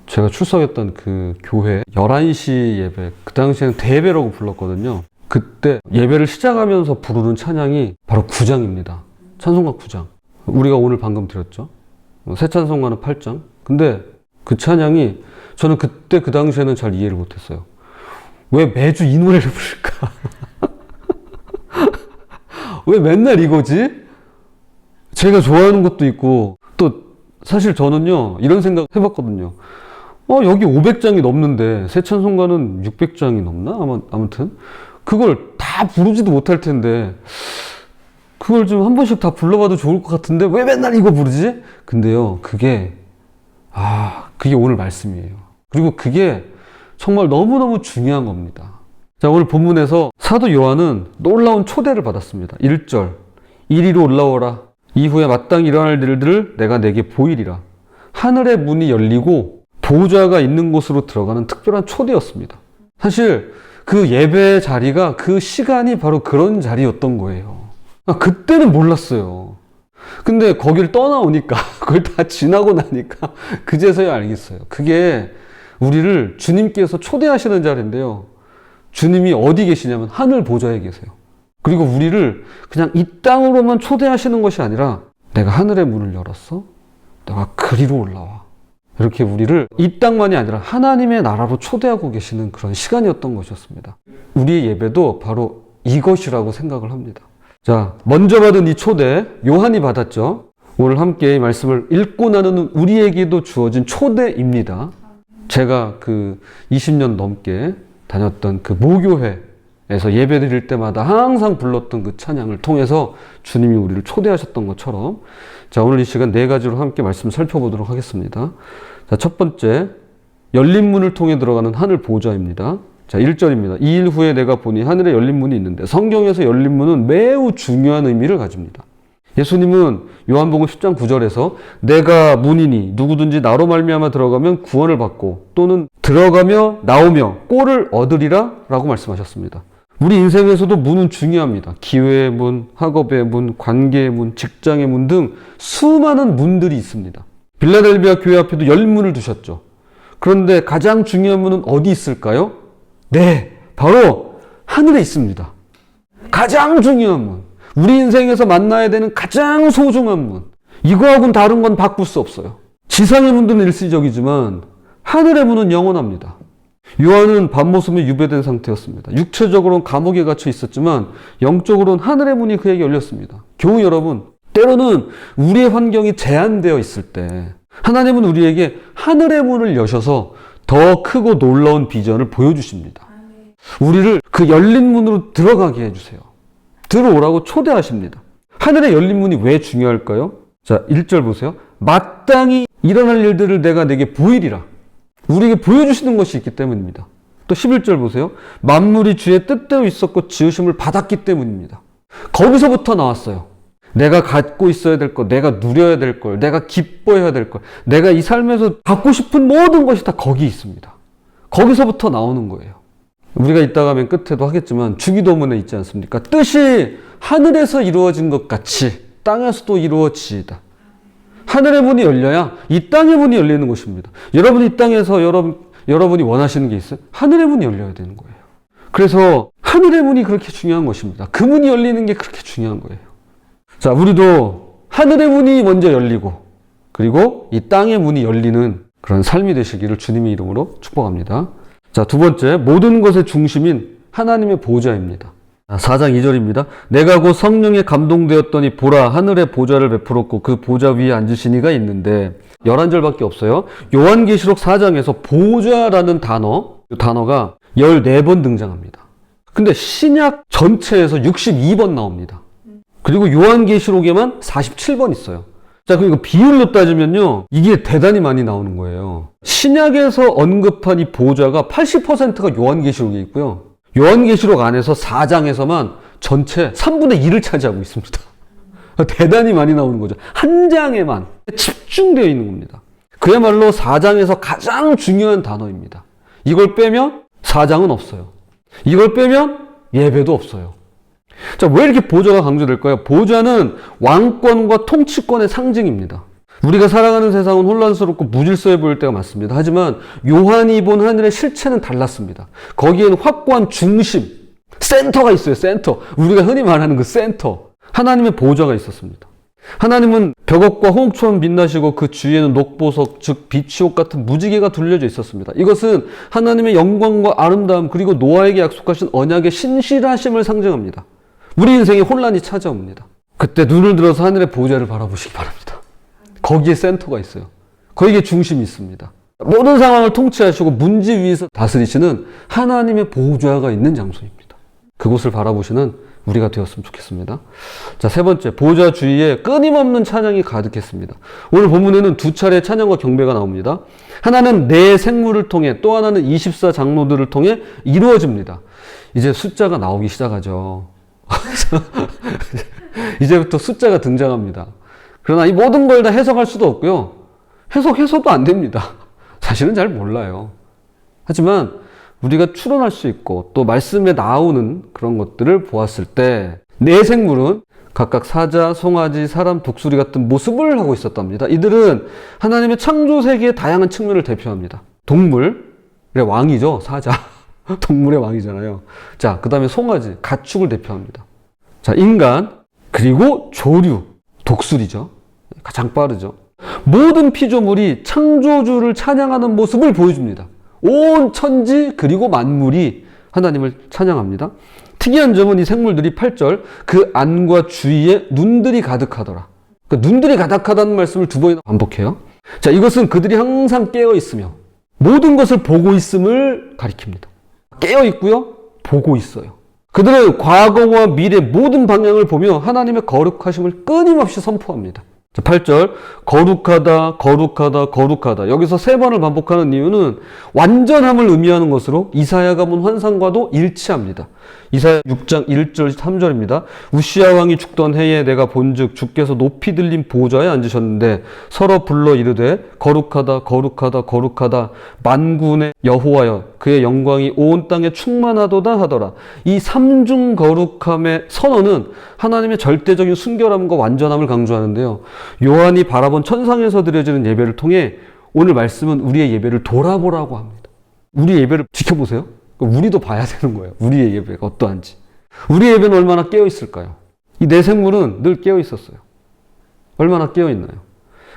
제가 출석했던 그 교회 11시 예배, 그 당시에는 대예배라고 불렀거든요. 그때 예배를 시작하면서 부르는 찬양이 바로 9장입니다. 찬송가 9장. 우리가 오늘 방금 드렸죠. 새 찬송가는 8장. 근데 그 찬양이 저는 그때 그 당시에는 잘 이해를 못했어요. 왜 매주 이 노래를 부를까? 왜 맨날 이거지? 제가 좋아하는 것도 있고, 또 사실 저는요 이런 생각 해봤거든요. 여기 500장이 넘는데 새 찬송가는 600장이 넘나? 아무튼 그걸 다 부르지도 못할 텐데 그걸 좀 한 번씩 다 불러봐도 좋을 것 같은데 왜 맨날 이거 부르지? 근데요 그게 오늘 말씀이에요. 그리고 그게 정말 너무너무 중요한 겁니다. 자, 오늘 본문에서 사도 요한은 놀라운 초대를 받았습니다. 1절 이리로 올라오라. 이후에 마땅히 일어날 일들을 내가 내게 보이리라. 하늘의 문이 열리고 보좌가 있는 곳으로 들어가는 특별한 초대였습니다. 사실 그 예배 자리가, 그 시간이 바로 그런 자리였던 거예요. 그때는 몰랐어요. 근데 거길 떠나오니까, 그걸 다 지나고 나니까 그제서야 알겠어요. 그게 우리를 주님께서 초대하시는 자리인데요. 주님이 어디 계시냐면 하늘 보좌에 계세요. 그리고 우리를 그냥 이 땅으로만 초대하시는 것이 아니라 내가 하늘의 문을 열었어? 내가 그리로 올라와. 이렇게 우리를 이 땅만이 아니라 하나님의 나라로 초대하고 계시는 그런 시간이었던 것이었습니다. 우리의 예배도 바로 이것이라고 생각을 합니다. 자, 먼저 받은 이 초대, 요한이 받았죠. 오늘 함께 이 말씀을 읽고 나누는 우리에게도 주어진 초대입니다. 제가 그 20년 넘게 다녔던 그 모교회에서 예배 드릴 때마다 항상 불렀던 그 찬양을 통해서 주님이 우리를 초대하셨던 것처럼, 자, 오늘 이 시간 네 가지로 함께 말씀 살펴보도록 하겠습니다. 자, 첫 번째, 열린 문을 통해 들어가는 하늘 보좌입니다. 자, 1절입니다. 이 일 후에 내가 보니 하늘에 열린 문이 있는데, 성경에서 열린 문은 매우 중요한 의미를 가집니다. 예수님은 요한복음 10장 9절에서 내가 문이니 누구든지 나로 말미암아 들어가면 구원을 받고 또는 들어가며 나오며 꼴을 얻으리라 라고 말씀하셨습니다. 우리 인생에서도 문은 중요합니다. 기회의 문, 학업의 문, 관계의 문, 직장의 문 등 수많은 문들이 있습니다. 빌라델비아 교회 앞에도 열린 문을 두셨죠. 그런데 가장 중요한 문은 어디 있을까요? 네, 바로 하늘에 있습니다. 가장 중요한 문. 우리 인생에서 만나야 되는 가장 소중한 문. 이거하고는 다른 건 바꿀 수 없어요. 지상의 문들은 일시적이지만 하늘의 문은 영원합니다. 요한은 밤모섬에 유배된 상태였습니다. 육체적으로는 감옥에 갇혀 있었지만 영적으로는 하늘의 문이 그에게 열렸습니다. 교우 여러분, 때로는 우리의 환경이 제한되어 있을 때 하나님은 우리에게 하늘의 문을 여셔서 더 크고 놀라운 비전을 보여주십니다. 우리를 그 열린 문으로 들어가게 해주세요. 들어오라고 초대하십니다. 하늘의 열린 문이 왜 중요할까요? 자, 1절 보세요. 마땅히 일어날 일들을 내가 내게 보이리라. 우리에게 보여주시는 것이 있기 때문입니다. 또 11절 보세요. 만물이 주의 뜻대로 있었고 지으심을 받았기 때문입니다. 거기서부터 나왔어요. 내가 갖고 있어야 될 것, 내가 누려야 될 것, 내가 기뻐해야 될 것, 내가 이 삶에서 갖고 싶은 모든 것이 다 거기 있습니다. 거기서부터 나오는 거예요. 우리가 이따가 맨 끝에도 하겠지만 주기도문에 있지 않습니까? 뜻이 하늘에서 이루어진 것 같이 땅에서도 이루어지이다. 하늘의 문이 열려야 이 땅의 문이 열리는 것입니다. 여러분이 이 땅에서 여러분이 원하시는 게 있어요? 하늘의 문이 열려야 되는 거예요. 그래서 하늘의 문이 그렇게 중요한 것입니다. 그 문이 열리는 게 그렇게 중요한 거예요. 자, 우리도 하늘의 문이 먼저 열리고 그리고 이 땅의 문이 열리는 그런 삶이 되시기를 주님의 이름으로 축복합니다. 자, 두 번째, 모든 것의 중심인 하나님의 보좌입니다. 4장 2절입니다. 내가 곧 성령에 감동되었더니 보라 하늘의 보좌를 베풀었고 그 보좌 위에 앉으신 이가 있는데 11절밖에 없어요. 요한계시록 4장에서 보좌라는 단어가 14번 등장합니다. 근데 신약 전체에서 62번 나옵니다. 그리고 요한계시록에만 47번 있어요. 자, 그리고 비율로 따지면요, 이게 대단히 많이 나오는 거예요. 신약에서 언급한 이 보좌가 80%가 요한계시록에 있고요. 요한계시록 안에서 4장에서만 전체 3분의 1을 차지하고 있습니다. 대단히 많이 나오는 거죠. 한 장에만 집중되어 있는 겁니다. 그야말로 4장에서 가장 중요한 단어입니다. 이걸 빼면 4장은 없어요. 이걸 빼면 예배도 없어요. 자, 왜 이렇게 보좌가 강조될까요? 보좌는 왕권과 통치권의 상징입니다. 우리가 살아가는 세상은 혼란스럽고 무질서해 보일 때가 많습니다. 하지만 요한이 본 하늘의 실체는 달랐습니다. 거기에는 확고한 중심, 센터가 있어요. 센터. 우리가 흔히 말하는 그 센터. 하나님의 보좌가 있었습니다. 하나님은 벽옥과 홍옥처럼 빛나시고 그 주위에는 녹보석, 즉 빛이 옷 같은 무지개가 둘려져 있었습니다. 이것은 하나님의 영광과 아름다움 그리고 노아에게 약속하신 언약의 신실하심을 상징합니다. 우리 인생에 혼란이 찾아옵니다. 그때 눈을 들어서 하늘의 보좌를 바라보시기 바랍니다. 거기에 센터가 있어요. 거기에 중심이 있습니다. 모든 상황을 통치하시고 문제 위에서 다스리시는 하나님의 보좌가 있는 장소입니다. 그곳을 바라보시는 우리가 되었으면 좋겠습니다. 자, 세 번째, 보좌 주위에 끊임없는 찬양이 가득했습니다. 오늘 본문에는 두 차례 찬양과 경배가 나옵니다. 하나는 네 생물을 통해, 또 하나는 24 장로들을 통해 이루어집니다. 이제 숫자가 나오기 시작하죠. 이제부터 숫자가 등장합니다. 그러나 이 모든 걸 다 해석할 수도 없고요. 해석해서도 안 됩니다. 사실은 잘 몰라요. 하지만 우리가 추론할 수 있고 또 말씀에 나오는 그런 것들을 보았을 때 네 생물은 각각 사자, 송아지, 사람, 독수리 같은 모습을 하고 있었답니다. 이들은 하나님의 창조 세계의 다양한 측면을 대표합니다. 동물의 왕이죠. 사자. 동물의 왕이잖아요. 자, 그 다음에 송아지, 가축을 대표합니다. 자, 인간, 그리고 조류, 독수리죠. 가장 빠르죠. 모든 피조물이 창조주를 찬양하는 모습을 보여줍니다. 온 천지 그리고 만물이 하나님을 찬양합니다. 특이한 점은 이 생물들이 8절 그 안과 주위에 눈들이 가득하더라. 그러니까 눈들이 가득하다는 말씀을 두 번이나 반복해요. 자, 이것은 그들이 항상 깨어 있으며 모든 것을 보고 있음을 가리킵니다. 깨어 있고요, 보고 있어요. 그들은 과거와 미래 모든 방향을 보며 하나님의 거룩하심을 끊임없이 선포합니다. 8절 거룩하다 거룩하다 거룩하다. 여기서 세 번을 반복하는 이유는 완전함을 의미하는 것으로 이사야가 본 환상과도 일치합니다. 이사야 6장 1절 3절입니다. 우시야 왕이 죽던 해에 내가 본즉 주께서 높이 들린 보좌에 앉으셨는데 서로 불러 이르되 거룩하다 거룩하다 거룩하다 만군의 여호와여 그의 영광이 온 땅에 충만하도다 하더라. 이 삼중 거룩함의 선언은 하나님의 절대적인 순결함과 완전함을 강조하는데요. 요한이 바라본 천상에서 드려지는 예배를 통해 오늘 말씀은 우리의 예배를 돌아보라고 합니다. 우리의 예배를 지켜보세요. 우리도 봐야 되는 거예요. 우리의 예배가 어떠한지. 우리의 예배는 얼마나 깨어 있을까요? 이 네 생물은 늘 깨어 있었어요. 얼마나 깨어 있나요?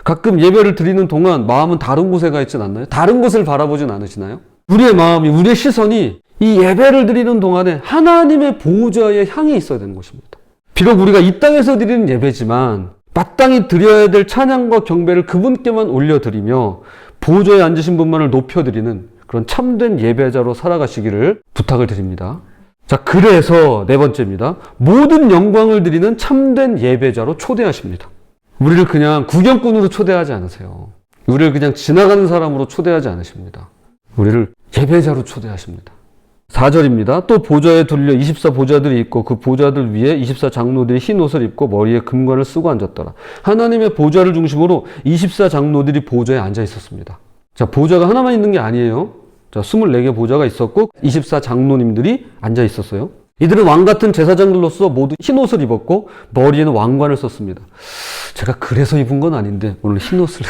가끔 예배를 드리는 동안 마음은 다른 곳에 가 있진 않나요? 다른 곳을 바라보진 않으시나요? 우리의 마음이, 우리의 시선이 이 예배를 드리는 동안에 하나님의 보좌에 향해 있어야 되는 것입니다. 비록 우리가 이 땅에서 드리는 예배지만 마땅히 드려야 될 찬양과 경배를 그분께만 올려드리며 보좌에 앉으신 분만을 높여드리는 그런 참된 예배자로 살아가시기를 부탁을 드립니다. 자, 그래서 네 번째입니다. 모든 영광을 드리는 참된 예배자로 초대하십니다. 우리를 그냥 구경꾼으로 초대하지 않으세요. 우리를 그냥 지나가는 사람으로 초대하지 않으십니다. 우리를 예배자로 초대하십니다. 4절입니다. 또 보좌에 둘려 24 보좌들이 있고 그 보좌들 위에 24 장로들이 흰 옷을 입고 머리에 금관을 쓰고 앉았더라. 하나님의 보좌를 중심으로 24 장로들이 보좌에 앉아 있었습니다. 자, 보좌가 하나만 있는 게 아니에요. 자, 24개 보좌가 있었고 24 장로님들이 앉아 있었어요. 이들은 왕 같은 제사장들로서 모두 흰 옷을 입었고 머리에는 왕관을 썼습니다. 제가 그래서 입은 건 아닌데 오늘 흰 옷을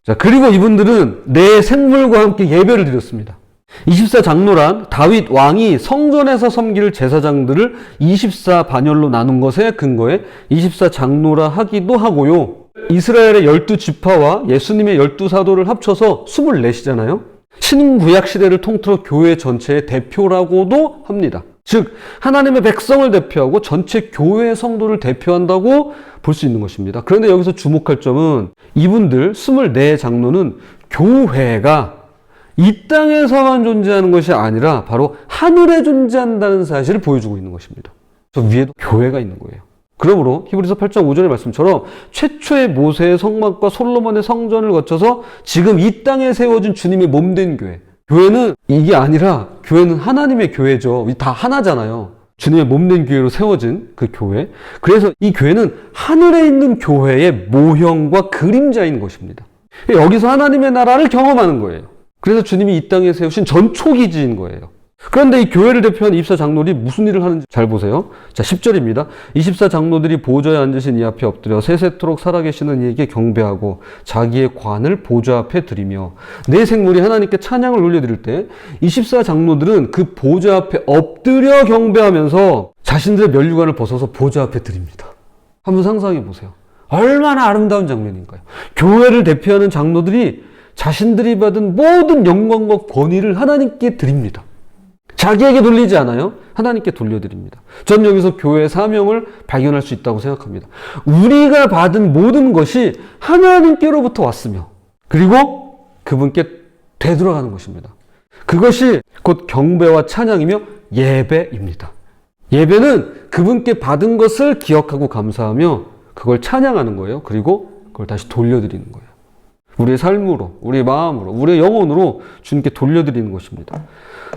자, 그리고 이분들은 네 생물과 함께 예배를 드렸습니다. 24 장로란 다윗 왕이 성전에서 섬길 제사장들을 24 반열로 나눈 것에 근거해 24 장로라 하기도 하고요. 이스라엘의 12지파와 예수님의 12사도를 합쳐서 24시잖아요. 신구약 시대를 통틀어 교회 전체의 대표라고도 합니다. 즉 하나님의 백성을 대표하고 전체 교회의 성도를 대표한다고 볼 수 있는 것입니다. 그런데 여기서 주목할 점은 이분들 24 장로는 교회가 이 땅에서만 존재하는 것이 아니라 바로 하늘에 존재한다는 사실을 보여주고 있는 것입니다. 저 위에도 교회가 있는 거예요. 그러므로 히브리서 8장 5절의 말씀처럼 최초의 모세의 성막과 솔로몬의 성전을 거쳐서 지금 이 땅에 세워진 주님의 몸된 교회. 교회는 이게 아니라 교회는 하나님의 교회죠. 다 하나잖아요. 주님의 몸된 교회로 세워진 그 교회. 그래서 이 교회는 하늘에 있는 교회의 모형과 그림자인 것입니다. 여기서 하나님의 나라를 경험하는 거예요. 그래서 주님이 이 땅에 세우신 전초기지인 거예요. 그런데 이 교회를 대표하는 24 장로들이 무슨 일을 하는지 잘 보세요. 자, 10절입니다. 24 장로들이 보좌에 앉으신 이 앞에 엎드려 세세토록 살아계시는 이에게 경배하고 자기의 관을 보좌 앞에 드리며 내 생물이 하나님께 찬양을 올려드릴 때 24 장로들은 그 보좌 앞에 엎드려 경배하면서 자신들의 면류관을 벗어서 보좌 앞에 드립니다. 한번 상상해 보세요. 얼마나 아름다운 장면인가요? 교회를 대표하는 장로들이 자신들이 받은 모든 영광과 권위를 하나님께 드립니다. 자기에게 돌리지 않아요. 하나님께 돌려드립니다. 전 여기서 교회의 사명을 발견할 수 있다고 생각합니다. 우리가 받은 모든 것이 하나님께로부터 왔으며 그리고 그분께 되돌아가는 것입니다. 그것이 곧 경배와 찬양이며 예배입니다. 예배는 그분께 받은 것을 기억하고 감사하며 그걸 찬양하는 거예요. 그리고 그걸 다시 돌려드리는 거예요. 우리의 삶으로, 우리의 마음으로, 우리의 영혼으로 주님께 돌려드리는 것입니다.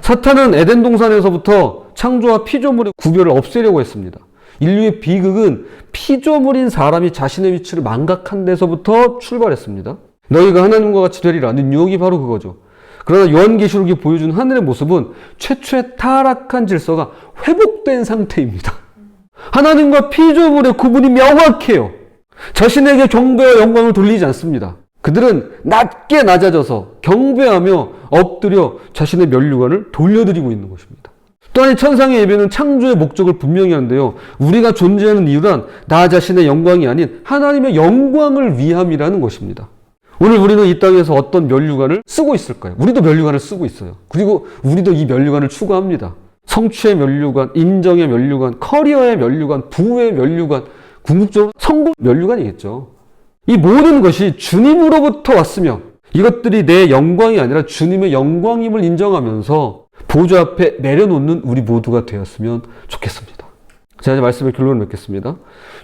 사탄은 에덴 동산에서부터 창조와 피조물의 구별을 없애려고 했습니다. 인류의 비극은 피조물인 사람이 자신의 위치를 망각한 데서부터 출발했습니다. 너희가 하나님과 같이 되리라. 유혹이 바로 그거죠. 그러나 요한계시록이 보여준 하늘의 모습은 최초의 타락한 질서가 회복된 상태입니다. 하나님과 피조물의 구분이 명확해요. 자신에게 경배와 영광을 돌리지 않습니다. 그들은 낮게 낮아져서 경배하며 엎드려 자신의 면류관을 돌려드리고 있는 것입니다. 또한 이 천상의 예배는 창조의 목적을 분명히 하는데요. 우리가 존재하는 이유란 나 자신의 영광이 아닌 하나님의 영광을 위함이라는 것입니다. 오늘 우리는 이 땅에서 어떤 면류관을 쓰고 있을까요? 우리도 면류관을 쓰고 있어요. 그리고 우리도 이 면류관을 추구합니다. 성취의 면류관, 인정의 면류관, 커리어의 면류관, 부의 면류관, 궁극적으로 성공 면류관이겠죠. 이 모든 것이 주님으로부터 왔으며 이것들이 내 영광이 아니라 주님의 영광임을 인정하면서 보좌 앞에 내려놓는 우리 모두가 되었으면 좋겠습니다. 제가 이제 말씀의 결론을 맺겠습니다.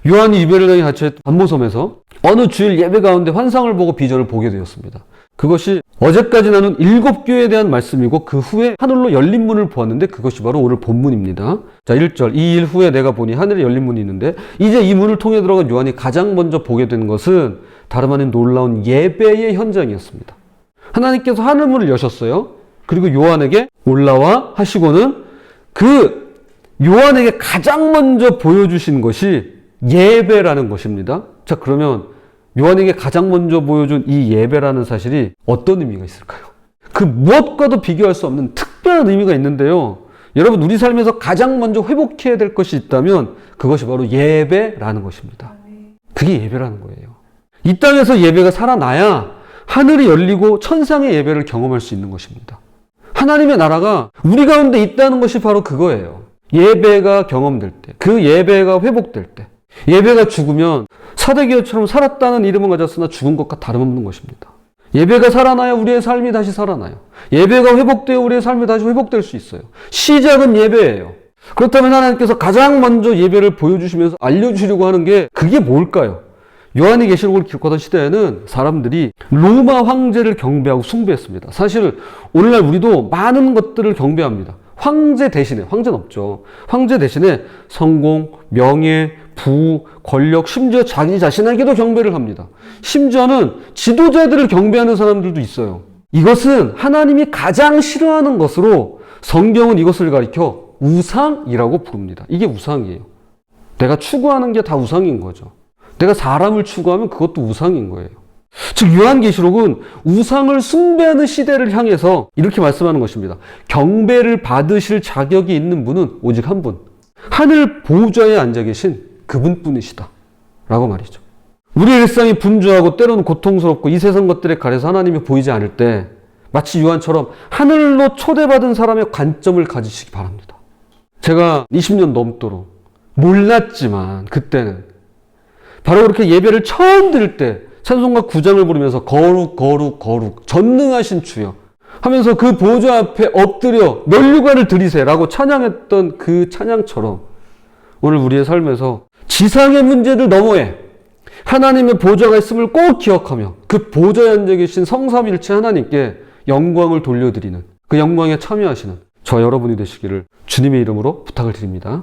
요한이 이베르강에 갇혀있던 반모섬에서 어느 주일 예배 가운데 환상을 보고 비전을 보게 되었습니다. 그것이 어제까지 나눈 7교회에 대한 말씀이고 그 후에 하늘로 열린 문을 보았는데 그것이 바로 오늘 본문입니다. 자, 1절. 이 일 후에 내가 보니 하늘에 열린 문이 있는데 이제 이 문을 통해 들어간 요한이 가장 먼저 보게 된 것은 다름 아닌 놀라운 예배의 현장이었습니다. 하나님께서 하늘문을 여셨어요. 그리고 요한에게 올라와 하시고는 그 요한에게 가장 먼저 보여주신 것이 예배라는 것입니다. 자, 그러면 요한에게 가장 먼저 보여준 이 예배라는 사실이 어떤 의미가 있을까요? 그 무엇과도 비교할 수 없는 특별한 의미가 있는데요. 여러분, 우리 삶에서 가장 먼저 회복해야 될 것이 있다면 그것이 바로 예배라는 것입니다. 그게 예배라는 거예요. 이 땅에서 예배가 살아나야 하늘이 열리고 천상의 예배를 경험할 수 있는 것입니다. 하나님의 나라가 우리 가운데 있다는 것이 바로 그거예요. 예배가 경험될 때, 그 예배가 회복될 때, 예배가 죽으면 사대기업처럼 살았다는 이름은 가졌으나 죽은 것과 다름없는 것입니다. 예배가 살아나야 우리의 삶이 다시 살아나요. 예배가 회복되어 우리의 삶이 다시 회복될 수 있어요. 시작은 예배예요. 그렇다면 하나님께서 가장 먼저 예배를 보여주시면서 알려주시려고 하는 게 그게 뭘까요? 요한이 계시록을 기록하던 시대에는 사람들이 로마 황제를 경배하고 숭배했습니다. 사실 오늘날 우리도 많은 것들을 경배합니다. 황제 대신에, 황제는 없죠. 황제 대신에 성공, 명예, 부, 권력, 심지어 자기 자신에게도 경배를 합니다. 심지어는 지도자들을 경배하는 사람들도 있어요. 이것은 하나님이 가장 싫어하는 것으로 성경은 이것을 가리켜 우상이라고 부릅니다. 이게 우상이에요. 내가 추구하는 게 다 우상인 거죠. 내가 사람을 추구하면 그것도 우상인 거예요. 즉 요한계시록은 우상을 숭배하는 시대를 향해서 이렇게 말씀하는 것입니다. 경배를 받으실 자격이 있는 분은 오직 한 분, 하늘 보좌에 앉아 계신 그분뿐이시다 라고 말이죠. 우리의 일상이 분주하고 때로는 고통스럽고 이 세상 것들에 가려서 하나님이 보이지 않을 때 마치 요한처럼 하늘로 초대받은 사람의 관점을 가지시기 바랍니다. 제가 20년 넘도록 몰랐지만 그때는 바로 그렇게 예배를 처음 드릴 때 찬송가 9장을 부르면서 거룩 거룩 거룩 전능하신 주여 하면서 그 보좌 앞에 엎드려 면류관을 드리세라고 찬양했던 그 찬양처럼 오늘 우리의 삶에서 지상의 문제들 너머에 하나님의 보좌가 있음을 꼭 기억하며 그 보좌에 앉아 계신 성삼일체 하나님께 영광을 돌려드리는 그 영광에 참여하시는 저 여러분이 되시기를 주님의 이름으로 부탁을 드립니다.